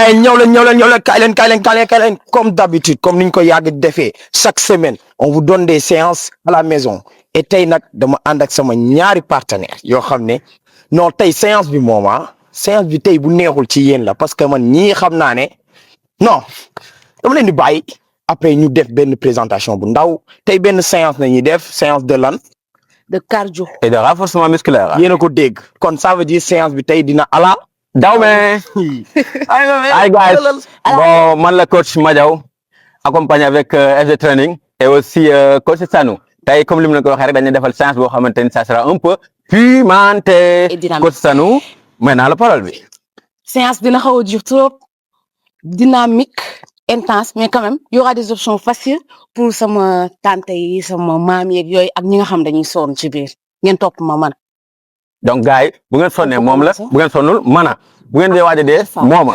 gars yi ñëw leen kaay leen comme d'habitude comme niñ ko yàgg defee chaque semaine on vous donne des séances à la maison et tey nag dama ànd ak sama ñaari partenaires yoo xam ne non tey séance bi moom séance bi tey bu neexul ci yéen la parce que man ñii xam naa ne non dama leen di bàyyi après ñu def benn présentation bu ndaw tey benn séance nañuy def séance de lan. de cardio. et de renforcement musculaire. yéen a ko dégg kon ça veut dire séance bi tey dina ala. Dawme. Hi guys. Bon, man la coach Madiaw accompagné avec FD Training et aussi coach Sanou. Tey comme li mu la ko waxee rek dañuy defal séance boo xamante ni ça sera un peu pimenté. Et dynamique. Coach Sanou maintenant la parole bi. séance dina xaw a dur trop dynamique intense mais quand même y aura des options faciles pour sama tante yi sama maam yeeg yooyu ak ñi nga xam dañuy sonn ci biir ngeen topp ma man. donc gars yi bu ngeen sonnee moom la bu ngeen sonnul mana bu ngeen dee waaj a dee mooma.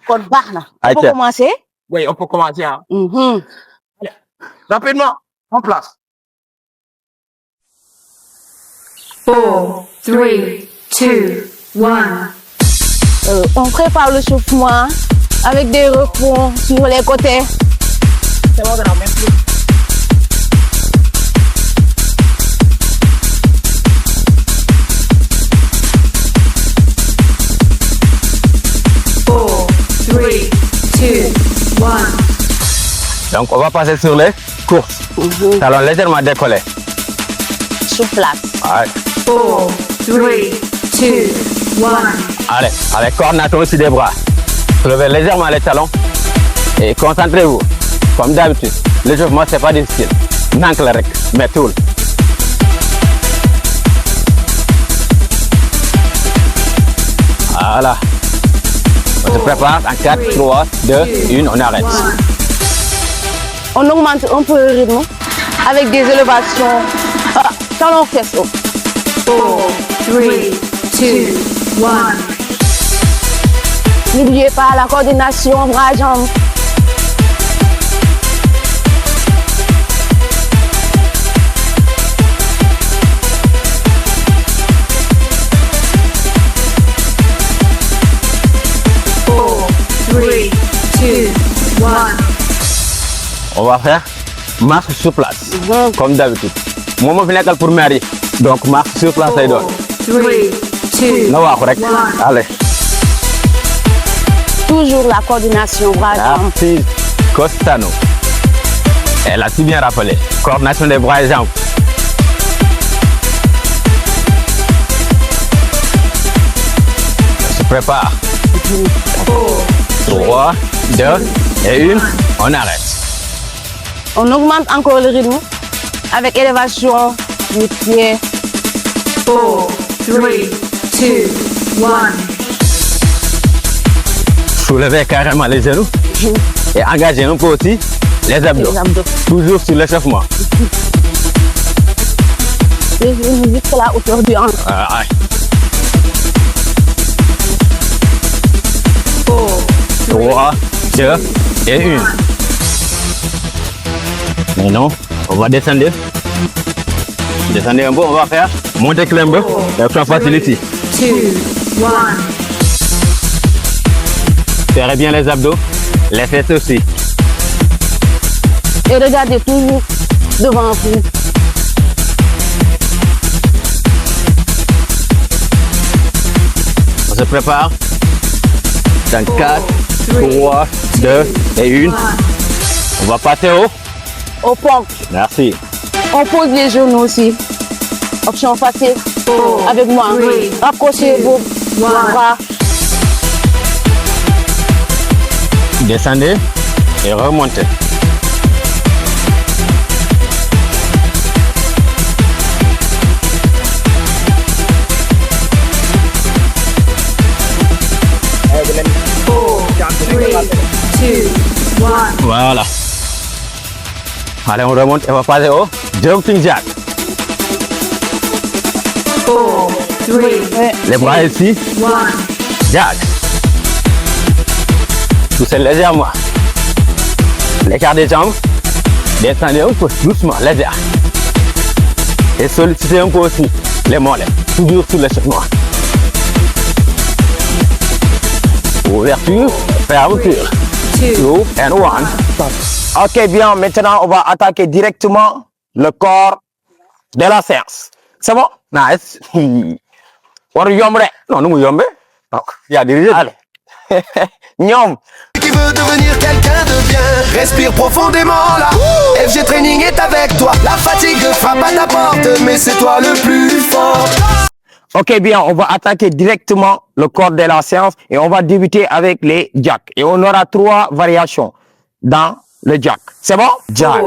kon baax na. ayca on peut commencer. oui on peut commencer ah. Rapidement, en place. 4, 3, 2, 1. On prépare le chauffement avec des rebonds sur les côtés. C'est bon, on a même plus. Donc on va passer sur les courses. Talons légèrement décollés. Sur place. Ouais. 4, 3, 2, 1. Allez, coordination aussi des bras. Soulevez légèrement les talons et concentrez-vous. Comme d'habitude, l'échauffement c'est pas difficile. Nank la rek, mais tout. Voilà. On se prépare en 4, 3, 2, 1, on arrête. On augmente un peu le rythme avec des élévations. Talons fesses. 4, 3, 2, 1. N'oubliez pas la coordination bras-jambes. On va faire marche sur place, comme d'habitude. Moi, je viens pour Marie, donc marche sur place. 4, 3, 2, Non, correct. Allez. Toujours la coordination bras-jambes. Merci, Costano. Elle a si bien rappelé. Coordination des bras et jambes. On se prépare. 3, 2 et 1, on arrête. On augmente encore le rythme avec élévation du pied. 4, 3, 2, 1. Soulevez carrément les genoux et engagez un peu aussi les abdos. Les abdos. Toujours sur l'échauffement. Les genoux jusqu'à la hauteur du hanche. 3, 2 et 1. Maintenant, on va descendre. Descendez un peu, on va faire monter climb. Et faire facility. 2, 1. Serrez bien les abdos, les fesses aussi. Et regardez toujours devant vous. On se prépare. Dans 4, 3, 2 et 1. On va passer Au pompe. Merci. On pose les genoux aussi. Option facile. Avec moi. Rapprochez vos bras. Descendez et remontez. Voilà. Allez, on remonte et on va passer au jumping jack. 4, 3, Les bras ici. 1. Jack. Poussez légèrement. L'écart des jambes. Descendez un peu doucement, légère. Et sollicitez un peu aussi les mollets. Toujours sur l'échauffement. Ouverture, fermeture. 2 and 1. Ok, bien. Maintenant, on va attaquer directement le corps de la séance. C'est bon? Nice. Waru yomb rek. Non, nous yombe. Donc, il y a dirigé. Allez. ñoom. Qui veut devenir quelqu'un de bien, respire profondément là. FG Training est avec toi. La fatigue frappe à ta porte, mais c'est toi le plus fort. Ok, bien, on va attaquer directement le corps de la séance et on va débuter avec les jacks. Et on aura 3 variations dans le jack. C'est bon? Jack,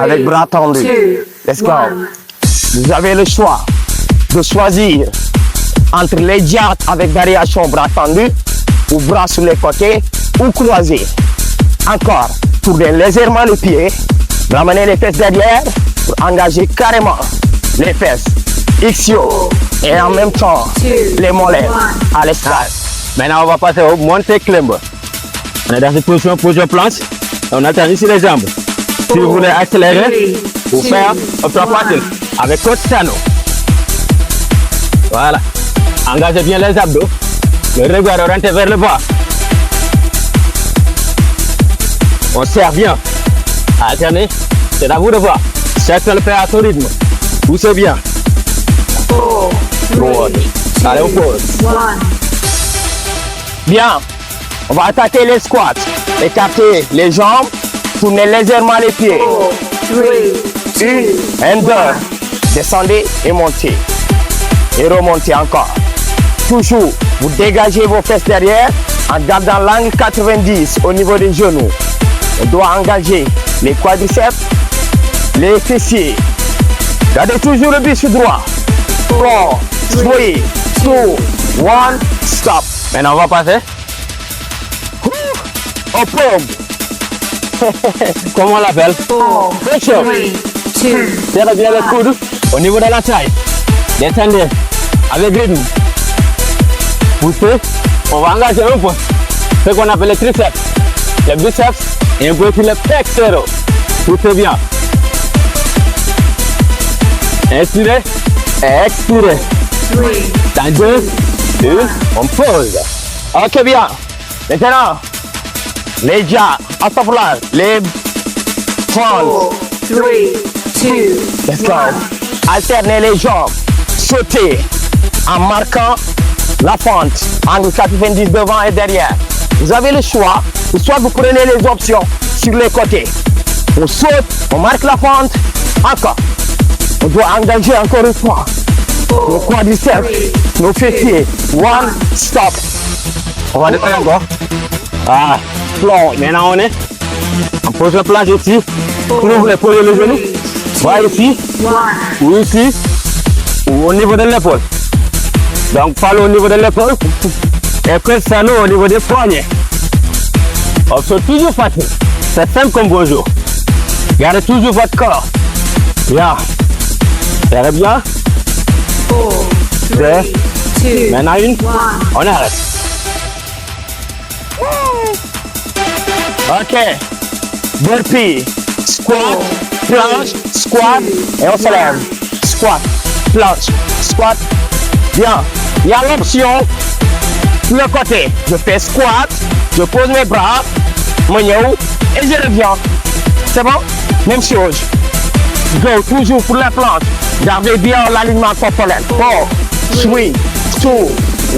avec bras tendus. Let's go. Vous avez le choix de choisir entre les jacks avec variation bras tendus ou bras sur les côtés ou croisés. Encore, tournez légèrement les pieds, ramenez les fesses derrière pour engager carrément les fesses. Ischio et en même temps les mollets à l'espace. Maintenant, on va passer au monté climb. On est dans cette position planche. On alterne ici les jambes. Si vous voulez accélérer ou faire un plan facile avec coach Sano. Voilà. Engagez bien les abdos. Le regard orienté vers le bas. On serre bien. Alternez. C'est à vous de voir. Chacun le fait à son rythme. Poussez bien. 4, 3, Allez, on pose. 1. Bien, on va attaquer les squats. Écartez les jambes, tournez légèrement les pieds. 4, 3, 2, 1 et 2. Descendez et montez. Et remontez encore. Toujours, vous dégagez vos fesses derrière en gardant l'angle 90 au niveau des genoux. On doit engager les quadriceps, les fessiers. Gardez toujours le biceps droit. 4, 3, 2, 1, stop. Maintenant, on va passer. Au pompe. Comment on l'appelle? 4, 3, 2, Serrez bien les coudes au niveau de la taille. Descendez avec rythme. Poussez. On va engager un peu ce qu'on appelle les triceps, les biceps et un peu sur les pectoraux. Poussez bien. Inspirez et expirez. 3, Dans 2, 1, on pose. Ok, bien. Maintenant, les jacks, les fronts. 4, 3, 2, Let's go. 1. Alternez les jambes. Sautez en marquant la fente. Angle 90 devant et derrière. Vous avez le choix. Soit vous prenez les options sur les côtés. On saute, on marque la fente. Encore. On doit engager encore une fois. Nos quadriceps, nos fessiers. 1, stop. On va descendre encore. Ah, Plonge. maintenant on est. On pose le planche ici. Vous voulez poser le genou. Voilà ici. 1. Ou ici. Ou au niveau de l'épaule. Donc, parle au niveau de l'épaule. Et presse ça nous au niveau des poignets. On saute toujours facile. C'est simple comme bonjour. Gardez toujours votre corps. Bien. Serrez bien. 4, 3, 2, Maintenant une. 1. On arrête. Ok. Burpee. Squat. Planche. Squat. Et on se lève. Squat. Planche. Squat. Bien. Il y a l'option sur le côté. Je fais squat. Je pose mes bras. Mon yo. Et je reviens. C'est bon? Même chose. Go toujours pour la planche. Gardez bien l'alignement corporel. 4, 3, 2,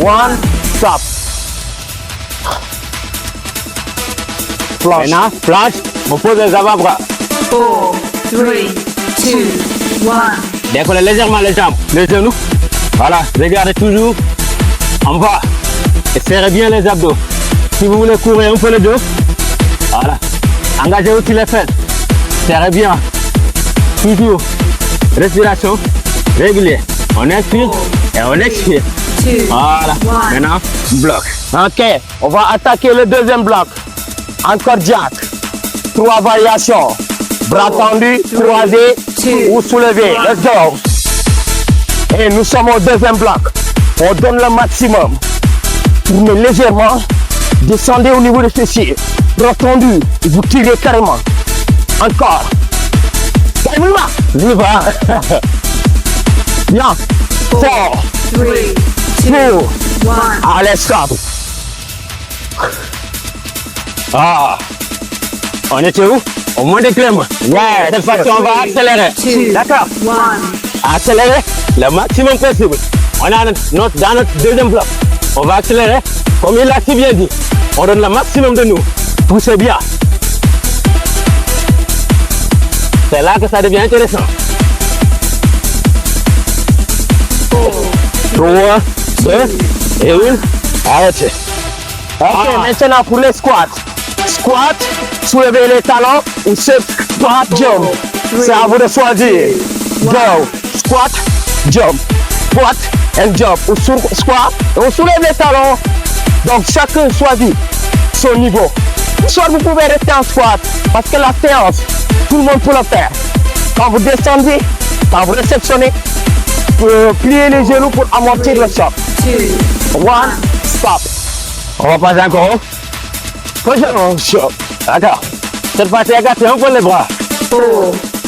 1, stop. Planche. Maintenant, planche. On pose les avant-bras. 4, 3, 2, 1. Décollez légèrement les jambes, les genoux. Voilà, regardez toujours en bas. Et serrez bien les abdos. Si vous voulez courir un peu le dos, voilà. Engagez aussi les fesses. Serrez bien. Toujours. Respiration régulière. On inspire et on expire. 2, Voilà. 1. Maintenant, bloc. Ok, on va attaquer le deuxième bloc. Encore jack. 3 variations. Bras tendus, croisés ou soulevés. Let's go. Et nous sommes au deuxième bloc. On donne le maximum. Tournez légèrement. Descendez au niveau des fessiers. Bras tendus. Vous tirez carrément. Encore. Je va. Bien. 4, 3, 2, 2, 1. allez, stop. Ah. On était où? Au moins des clés. Ouais, cette fois-ci, on va accélérer. D'accord? 1. Accélérer le maximum possible. On a dans notre deuxième bloc. On va accélérer. Comme il l'a si bien dit, on donne le maximum de nous. Poussez bien. C'est là que ça devient intéressant. 3, 2 et 1. Arrêtez. Ok, maintenant pour les squats. Squat, soulevez les talons ou squat, jump. C'est à vous de choisir. Go, squat, jump. Squat and jump. Ou squat, on soulève les talons. Donc chacun choisit son niveau. Soit vous pouvez rester en squat parce que la séance, tout le monde peut le faire. Quand vous descendez, quand vous réceptionnez, pliez les genoux pour amortir le choc. 1, stop. On va passer encore. Prochain choc. D'accord. Cette fois-ci, gâtez un peu les bras. 4.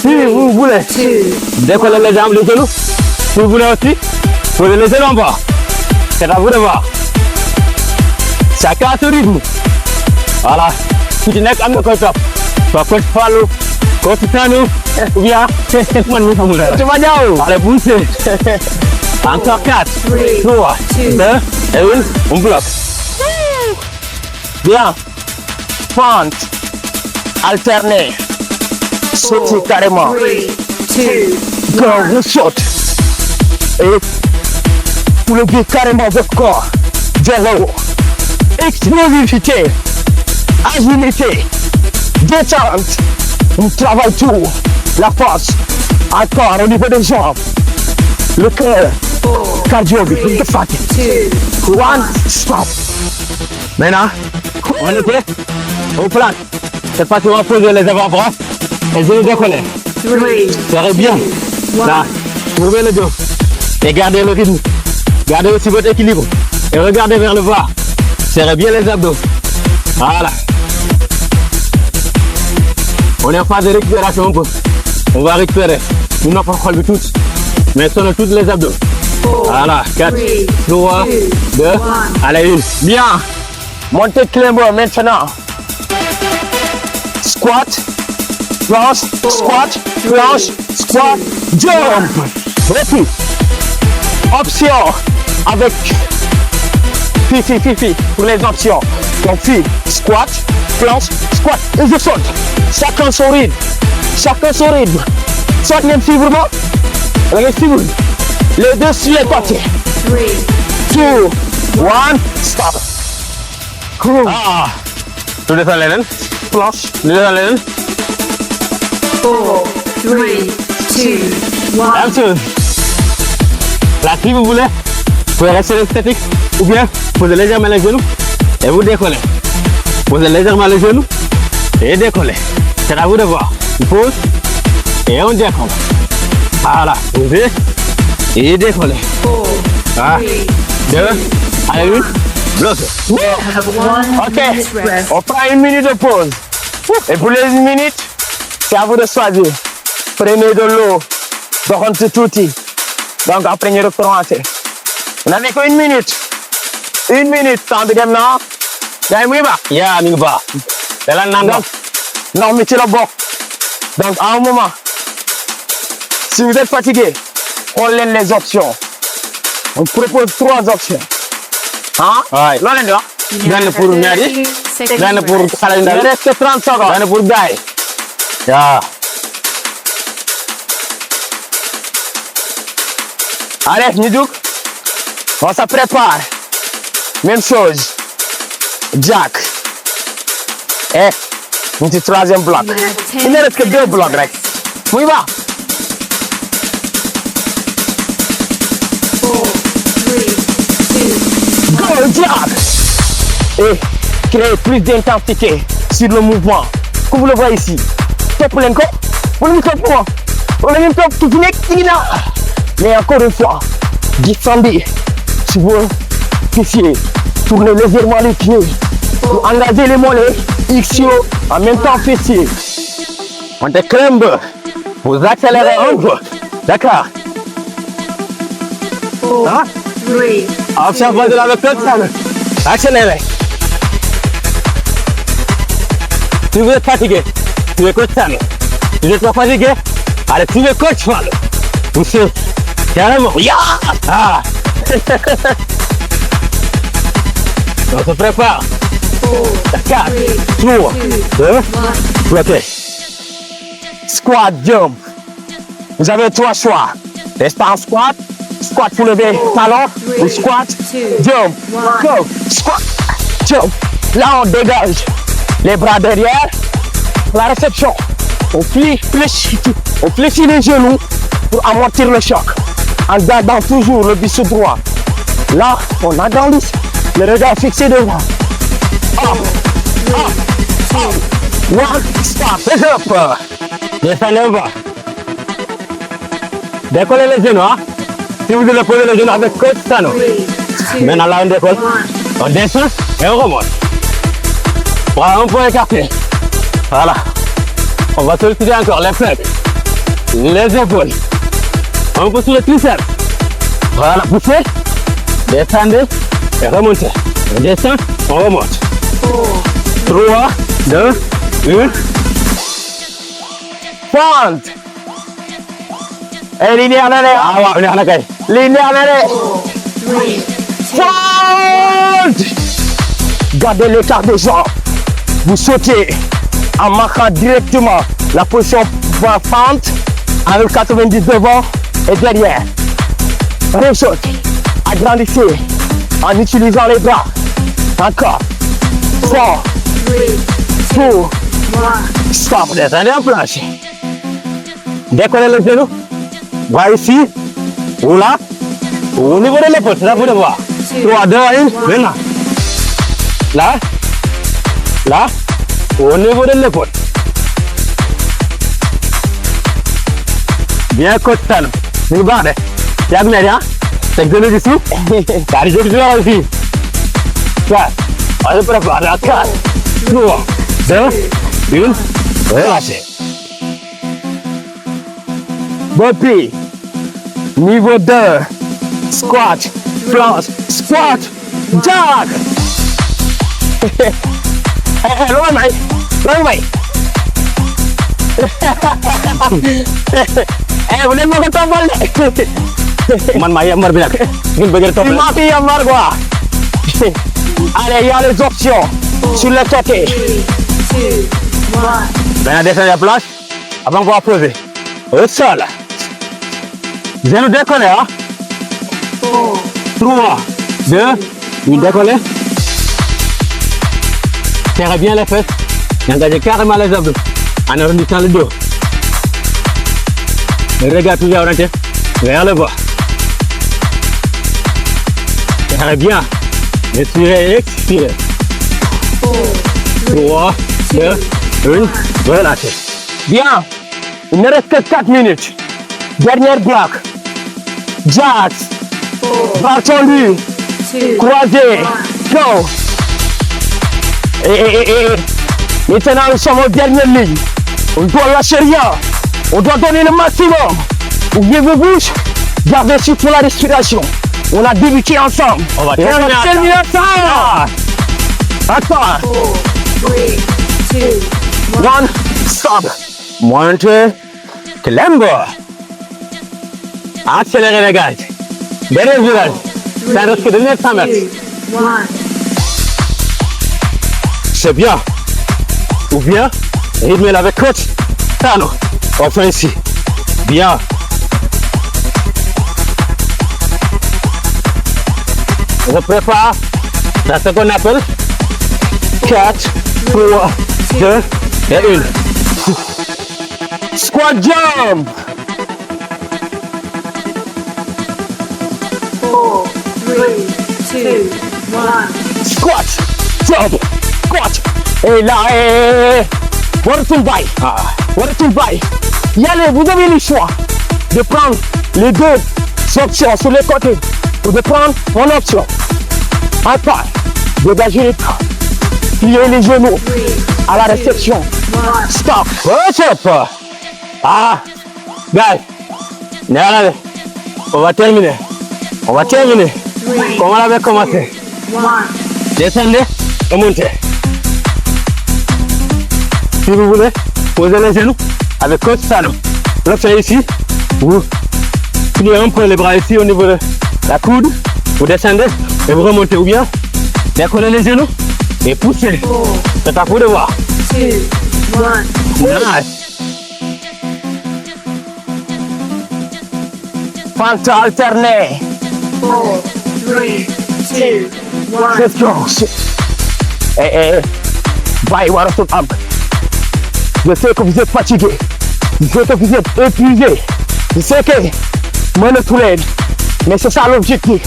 Si vous voulez 2. décoller les jambes, les genoux. Si vous voulez aussi, vous les laissez en bas. C'est à vous de voir. Chacun a ce rythme. Voilà. Si tu n'es qu'à me faire, soit coach Fallou, coach Sanou, ou bien, c'est moi nous sommes là. Tu vas dire où? Allez, poussez. Encore 4, 3, 2 et 1. On bloque. Bien. Fente. Alterner. Sauter carrément. 3. 2. Go, vous saute. Et vous levez carrément votre corps vers le haut. Explosivité. Agilité. Détente. On travaille tout. La force. Encore au niveau des jambes. Le cœur. Cardio, de fatigue. 2. 1, stop. Maintenant, on est prêt? Au plan. Cette fois-ci, on va poser les avant-bras et je vais décoller. 3. Serrez bien. Là, trouvez le dos. Et gardez le rythme. Gardez aussi votre équilibre. Et regardez vers le bas. Serrez bien les abdos. Voilà. On est en phase de récupération un peu. On va récupérer. Nous n'avons pas le tout. Mais sur toutes les abdos. Voilà. 4, 3, 2, allez, 1. Bien. Montez climber maintenant. Squat. Planche. Squat. Planche. Squat. Jump. Repris. Option. Avec Fifi pour les options. Donc fi, squat, planche, squat. Et je saute. Chacun son rythme. Chacun son rythme. Soit même suivre moi. Regardez suivre. Les deux sur les côtés. 3. 2, 1, stop. Cool. Ah. Tout descend les laines. Planche. Tout descend les laines. 4. 3. 2. 1. Même chose. Là, si vous voulez, vous pouvez rester statique ou bien posez légèrement les genoux et vous décollez. Posez légèrement les genoux et décollez. C'est à vous de voir. On pose et on décolle. Voilà. Posez et décollez. 4. 1, 2, allez, 1. Bloque. Have 1 Ok. minute rest. On prend une minute de pause. Et pour les 1 minute, c'est à vous de choisir. Prenez de l'eau. Doxantu tuuti. Donc après ñu recommencer. On n'avait que 1 minute. 1 minute, temps bi dem na. Day muy baax. yaa mi ngi baax. dala naan Donc, non, mais tu la bokk. Donc, à un moment, si vous êtes fatigué, on laisse les options. On propose 3 options. Hein? waay Loo leen di wax? benn pour ñaar yi, 30 seconds benn pour rest. xale yu ndaw Il yi, reste 30 secondes. benn pour gaay. yaa Allez, ñu jug. On se prépare. Même chose. Jack. Et ñu ci 3e bloc. You have 10 Il ne reste que 2 minutes blocs rek. rest. Muy baax. 4. 3. 2. Go, Jack. Et créer plus d'intensité sur le mouvement. Comme vous le voyez ici. Topp leen ko. Wala ñu topp ko. Wala ñu topp ku ci nekk ci ginnaaw. Mais encore une fois, descendez sur vos fessiers. Tournez légèrement les pieds. Vous engagez les mollets, ischio, en même temps fessiers. on te climbe. Vous accélérez un peu. D'accord. 4. 3. Option facile avec le talon. Accélérez. Si vous êtes fatigué, suivez coach Sano. Si vous n'êtes pas fatigué, allez suivez coach Malo. Poussez. Carrément. Yeah! Ah! On se prépare. 4, 3, 2, bloqué. Squat, jump. Vous avez 3 choix. Restez en squat. Squat pour lever talon. Ou squat, jump. Go. Squat, jump. Là, on dégage les bras derrière. La réception. On fléchit les genoux pour amortir le choc. En gardant toujours le biceps droit. Là, on agrandit le regard fixé devant. Up, up, up. One, stop. Press up. Descendez en bas. Décollez les genoux. Hein? Si vous voulez poser les genoux avec coach Sano. Maintenant là, on décolle. On descend et on remonte. Voilà, on peut écarter. Voilà. On va solliciter encore les flancs, les épaules. On peut sur le triceps. Voilà, poussez, descendez et remontez. On descend, on remonte. 3, 2, 1. Pointe. Et linéaire derrière. Ah ouais, on est en accueil. Linéaire derrière. Pointe. Gardez l'écart des jambes. Vous sautez en marquant directement la position fente avec 90 devant et derrière. Resaute. Agrandissez en utilisant les bras. Encore. 4, 2, 1. Stop. Descendez en planche. Décollez les genoux. Bras ici, ou là, au niveau de l'épaule, c'est là pour le voir. 3, 2, 1, maintenant. Là, là, au niveau de l'épaule. Bien coach Sano. Vous regardez. C'est à venir, hein? C'est que de dessous. Car je vais ici. 4, on se prépare. 4, 3, 2, 1. Relâchez. Burpee. Niveau 2. Squat. Planche. Squat. Jog. Loin, mate. Loin, mate. Vous n'êtes pas tombé. Man maa yambar bi nag. Ngeen bëgg topp Il m'a fait yambar quoi. Allez, il y a les options sur le côté. Maintenant, descendez la planche avant qu'on va poser. Au sol. Genou décollé, hein? 3, 2, 1, décollé. Serrez bien les fesses. Engagez carrément les abdos en arrondissant le dos. Le regard toujours orienté vers le bas. Serrez bien. Respirez et expirez. 3, 2, 1, relâchez. Bien. Il ne reste que 4 minutes. Dernière bloc. Jacks. Bras tendus. Croisés. Go. Et maintenant, nous sommes en dernière ligne. On doit lâcher rien. On doit donner le maximum. Oubliez vos bouches. Gardez surtout la respiration. On a débuté ensemble. On va Et on va terminer ensemble. Attends. 1, stop. Monte. Climber. Accélérez les gars. Dernier virage. Ça reste que de 900 mètres. C'est bien. Ou bien, rythmez avec coach Sano. On fait ici. Bien. On se prépare dans ce qu'on appelle 4, 3, 2 et 1. Squat jump. 4, 3, 2, 1. Squat jump. Squat. Et là, Watertool by. Watertool by. Y allez, vous avez le choix de prendre les deux options sur les côtés ou de prendre une option. Un pas, dégager les bras, plier les genoux à la réception. Stop. Push up. Ah, guys, regardez, on va terminer. On va terminer. Comme on avait commencé. 1. Descendez et montez. vous voulez, posez les genoux avec coach Sano. Le fait ici, vous pliez un peu les bras ici au niveau de la coude, vous descendez et vous remontez ou bien décollez les genoux et poussez. C'est à vous de voir. 2, 1. Nice. Fanta alterné. 4, 3, 2, 1. Let's go. Bye, waratul am. Je sais que vous êtes fatigué. Je sais que vous êtes épuisé. Je sais que tout l'aide. Mais c'est ça l'objectif.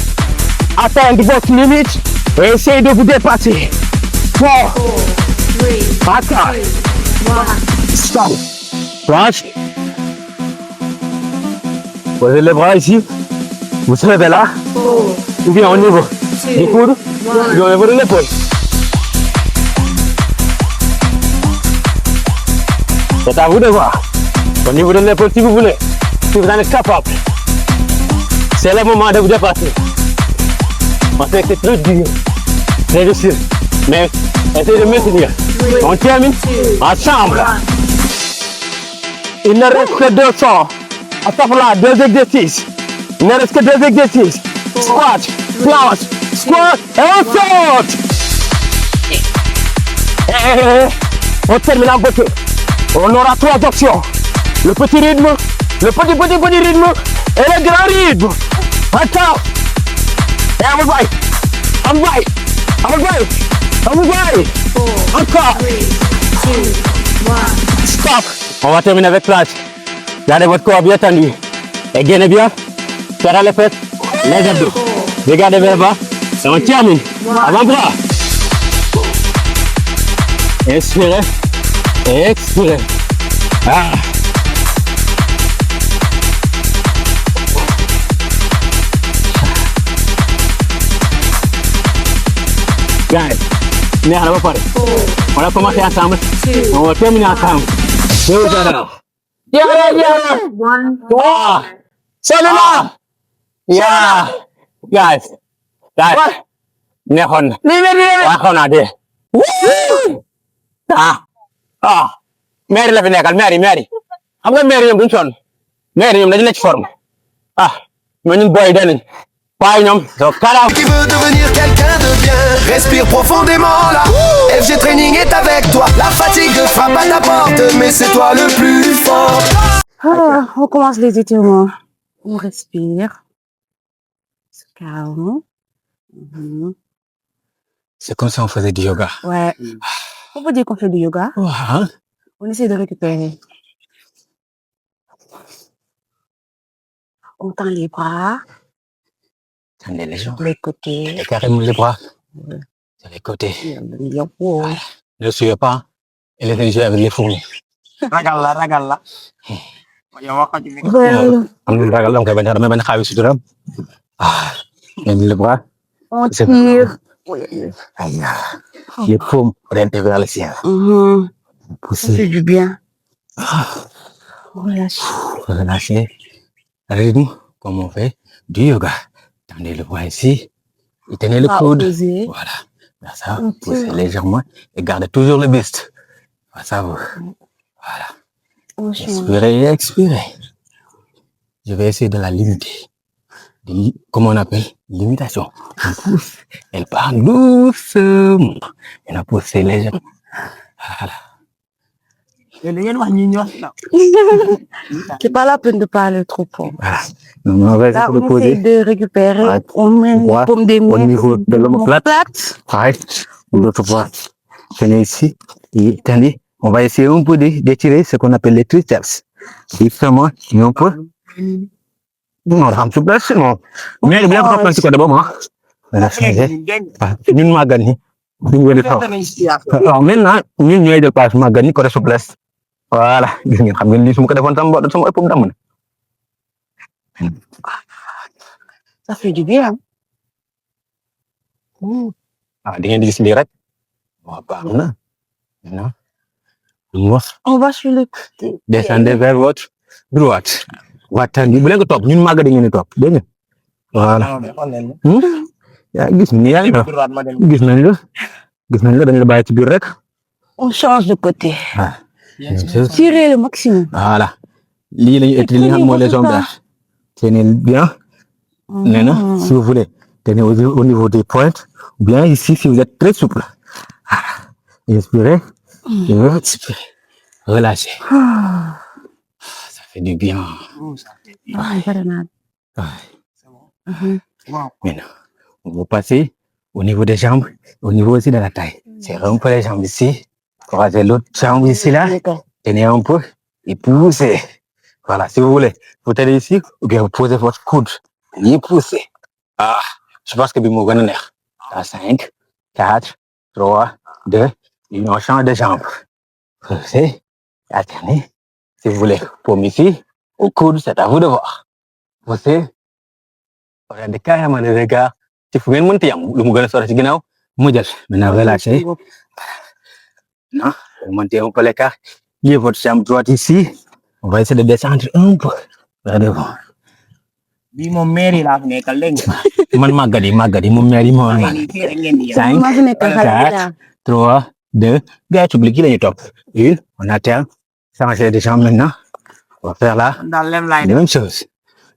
Atteindre votre limite et essayer de vous dépasser. 4, 3, Attends. 2, 1. Stop. Planche. Posez les bras ici. Vous se levez là. 4, Ou bien au niveau du coude. Ou bien au niveau de l'épaule. C'est à vous de voir. Au niveau de l'épaule si vous voulez. Si vous en êtes capable. C'est le moment de vous dépasser. On sait que c'est très dur. Très difficile. Mais essayez de maintenir. On termine ensemble. Il ne reste que 200. Attends là, 2 exercices. Il ne reste que 2 exercices. Squat, planche, squat et on saute. On termine en beauté. On aura 3 options. Le petit rythme, le petit rythme et le grand rythme. Attends. Et on va. Encore. 3, 2, 1. Stop. On va terminer avec place. Gardez votre corps bien tendu. Et gainez bien. Serrez les fesses, les abdos. Regardez vers le bas. Et on termine. Avant-bras. Inspirez. Et expirez. Ah. Guys, neex na ba pare. On a commencé ensemble. On va terminer ensemble. Ah, Celui-là. yeah, guys, neexoon na. Waxoon naa de. Maire la fi nekkal maire xam nga maire ñoom duñ sonn maire ñoom dañu nekk ci forme mais ñun boy danañ paa ñoom so kala Qui veut devenir quelqu'un de bien. Respire profondément là. FG Training est avec toi. La fatigue frappe à ta porte, mais c'est toi le plus fort. On commence les étirements. On respire. Se calme. c'est comme ça on faisait du yoga. Ouais. On peut dire qu'on fait du yoga. Waaw. On essaie de récupérer. On tend les bras, Tendez les jambes. les côtés. Carrément les bras. Sur les côtés. Voilà. Ne suivez pas. Et les yeux avec les fourmis. Ragal la. Yow wax ko ci micro. Am na ragal dama koy bañ a damay bañ a xaawi suturam. Tendez les bras. On tire. Les paumes orientées vers le ciel. Ça Poussez. fait du bien. Relâche. Relâchez. Rythme, comme on fait du yoga. Tendez le bras ici. Et tenez le Bras coude. opposés. Voilà. Là, ça, On poussez tire. légèrement et gardez toujours le buste. Ça vous. Voilà. On change. Expirez et expirez. Je vais essayer de la limiter. Comment on appelle? Limitation. On pousse. Elle part doucement. Elle a poussé légèrement. Voilà. Yow da ngeen wax ñi ñu wax na. C'est pas la peine de parler trop fort. Voilà. Donc, on va essayer Là, de on essaie poser. de récupérer. Ouais. On met Ouais. les paumes des Au mains. niveau de l'omoplate. Pareil. L'autre bras. Tenez ici. Et tenez. On va essayer un peu d'étirer ce qu'on appelle les triceps. Justement, et un peu. Non, on se place, non. Mais bien qu'on pense que d'abord, moi. Voilà, c'est ñun màggal ni ñu ngi taw waaw maintenant ñun ñooy dépasse màggal ni côté souplesse voilà gis ngeen xam ngeen lii su ma ko defoon sama ëpp damm na. Ça fait du bien. Di ngeen di gis lii rek waaw baax na maintenant ñu wax On va sur le côté. descendez vers votre droite waxtaan bi bu leen ko topp ñun màggal ngeen di topp dégg nga voilà yaa gis ni yaa ngi gis nañ la dañ la bàyyi ci biir rek. On change de côté. Même chose. Tirez le maximum. Voilà. Lii la ñuy utiliser li nga xam mooy les jambes. Tenez bien. Maintenant, si vous voulez, tenez au niveau des pointes, ou bien ici si vous êtes très souple. Voilà. Inspirez. Et expirez. Relâchez. Ça fait du bien. Maintenant, on va passer au niveau des jambes, au niveau aussi de la taille. C'est un peu les jambes ici. Croisez l'autre jambe ici là. Tenez un peu et poussez. Voilà, si vous voulez, vous tenez ici ou bien vous posez votre coude. Et poussez. Ah, je pense que c'est gën a neex. À 5, 4, 3, 2, et on change de jambe. Poussez, alternez. Si vous voulez, paume ici, au coude, c'est à vous de voir. Poussez. Regardez carrément le regard. Si vous voulez monter, le mu gën a sori ci ginnaaw, mu jël. Maintenant, relâchez. Non, montez un peu l'écart. Liez votre jambe droite ici. On va essayer de descendre un peu vers devant. Bii moom mairie laa fi nekkal dégg nga. Man màggat yi moom ñaari moo Maa ngi nii fii rek ngeen di yem. 5, 4, 3, 2, gars yi qui la ñuy topp. Une, on alterne. Changer de jambe maintenant. On va faire là. daal lem laay La def. même chose.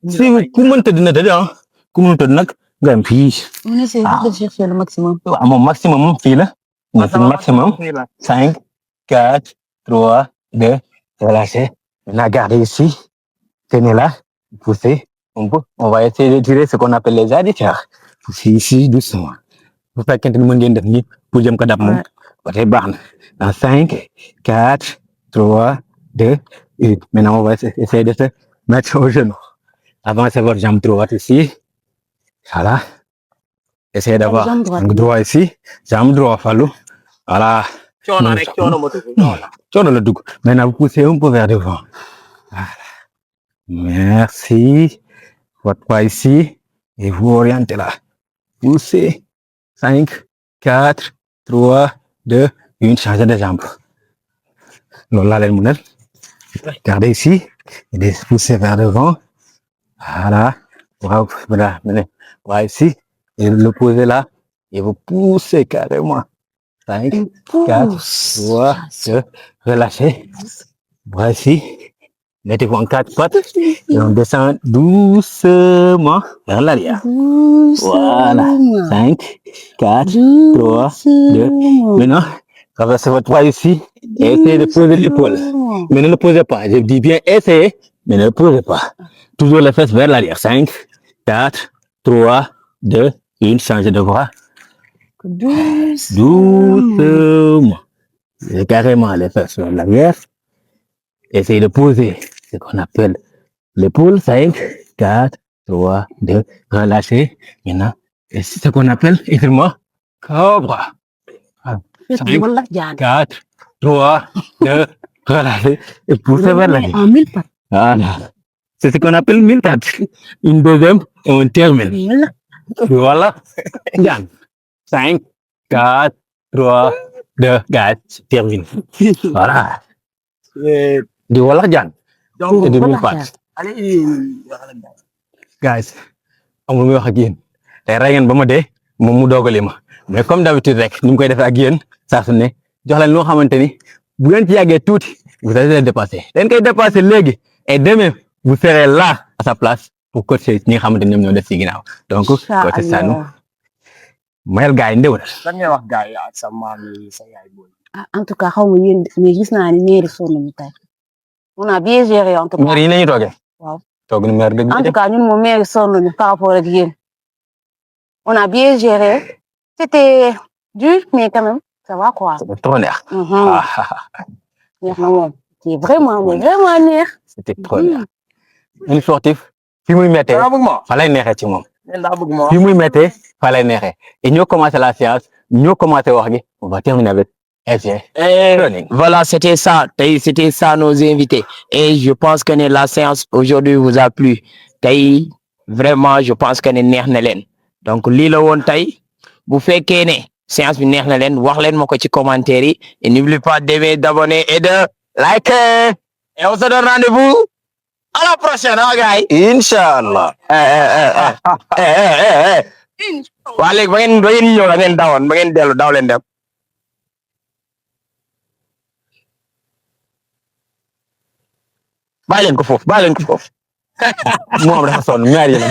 Si ku mën tëdd na tëdd ah. Ku mën tëdd nag nga am fii. On essaie juste de chercher le maximum. Waaw moom maximum fii la. Notre maximum. Fii la. 5, 4, 3, 2, relâchez. Maintenant, gardez ici. Tenez là. Poussez. On va essayer de tirer ce qu'on appelle les adducteurs. Poussez ici, doucement. Vous faites qu'un mën ngeen def nii pour jëm ko dab moom. Ba tey baax na. Dans 5, 4, 3, 2, 1. Maintenant, on va essayer de se mettre au genou. Avancez votre jambe droite ici. Voilà. Essayez d'avoir Jambe droite. jambe droite ici. Jambe droite, Fallou. Voilà. Coono rek coono ma tudd. Coono la dugg. Maintenant, vous poussez un peu vers devant. Voilà. Merci. Votre poids ici. Et vous orientez là. Poussez. 5, 4, 3, 2, 1. Changez de jambe. Loolu laa leen mënal. Gardez ici. Et poussez vers devant. Voilà. Voilà. Voilà ici. Et le posez là. Et vous poussez carrément. 5, 4, 3, 2, relâchez. Voilà ici. Mettez-vous en 4 pattes. Et on descend doucement vers l'arrière. Voilà. 5, 4, 3, 2. Maintenant, traversez votre poids ici. Et essayez de poser l'épaule. Mais ne le posez pas. Je dis bien essayez, mais ne le posez pas. Toujours les fesses vers l'arrière. 5, 4, 3, 2, 1. Changez de bras. Doucement. Et carrément les fesses vers l'arrière. Essayez de poser ce qu'on appelle l'épaule. 5, 4, 3, 2. Relâchez. Maintenant, et c'est ce qu'on appelle également cobra. 5, 4, 3, 2. Relâchez. Et poussez vers l'arrière. En 1000 pattes. Voilà. C'est ce qu'on appelle 1000 pattes. Une deuxième et on termine. Voilà. 5, 4, 3, 2, 4. Termine. Voilà. Di walax jaan. Donc Et de 1000 pattes. allez. Guys, amul muy wax ak yéen. Tey rey ngeen ba ma dee moom mu doogali ma. Mais comme d'habitude rek ni mu koy defee ak yéen saa su ne jox leen loo xamante ni bu ngeen ci yàggee tuuti vous allez le dépasser. Leen koy dépasser léegi et demain vous serez là à sa place pour coacher ñi nga xamante ni ñoom ñoo def ci ginnaaw. Donc coacher Sanou mayal gars yi ndewal. Lan ngay wax gars yi ak sa maam yi sa yaay booy. En tout cas, xaw ma yéen mais gis naa ni mairie sonn nañu tey. On a bien géré en tout cas. Maire yi la ñuy toogee. Waaw. Toog na maire dëgg. En tout cas, ñun moom mairie sonn nañu par rapport ak yéen. On a bien géré. C'était dur, mais quand même, ça va quoi. C'était trop neex. Neex na moom. C'est vraiment, mais vraiment neex. C'était trop neex. Un sportif fi muy méttee Daa bëgg ma. fa lay neexee ci moom. Daa bëgg ma. Fi muy méttee fa lay neexee. Et ñoo commencé la séance, ñoo commencé wax gi. On va terminer avec FG. Voilà, c'était ça. C'était ça nos invités. Et je pense que la séance aujourd'hui vous a plu. Tay, vraiment, je pense que neex na leen. Donc, lii la woon tey bu fekkee ne séance bi neex na leen wax leen ma ko ci commentaire yi. Et n'oubliez pas d'aimer, d'abonner et de liker. Et on se donne rendez-vous à la prochaine, hein, gars. Inch'Allah. Waa léegi ba ngeen ñëw da ngeen dawoon, ba ngeen dellu daw leen dem. bàyyi leen ko foofu moom dafa sonn maire yi la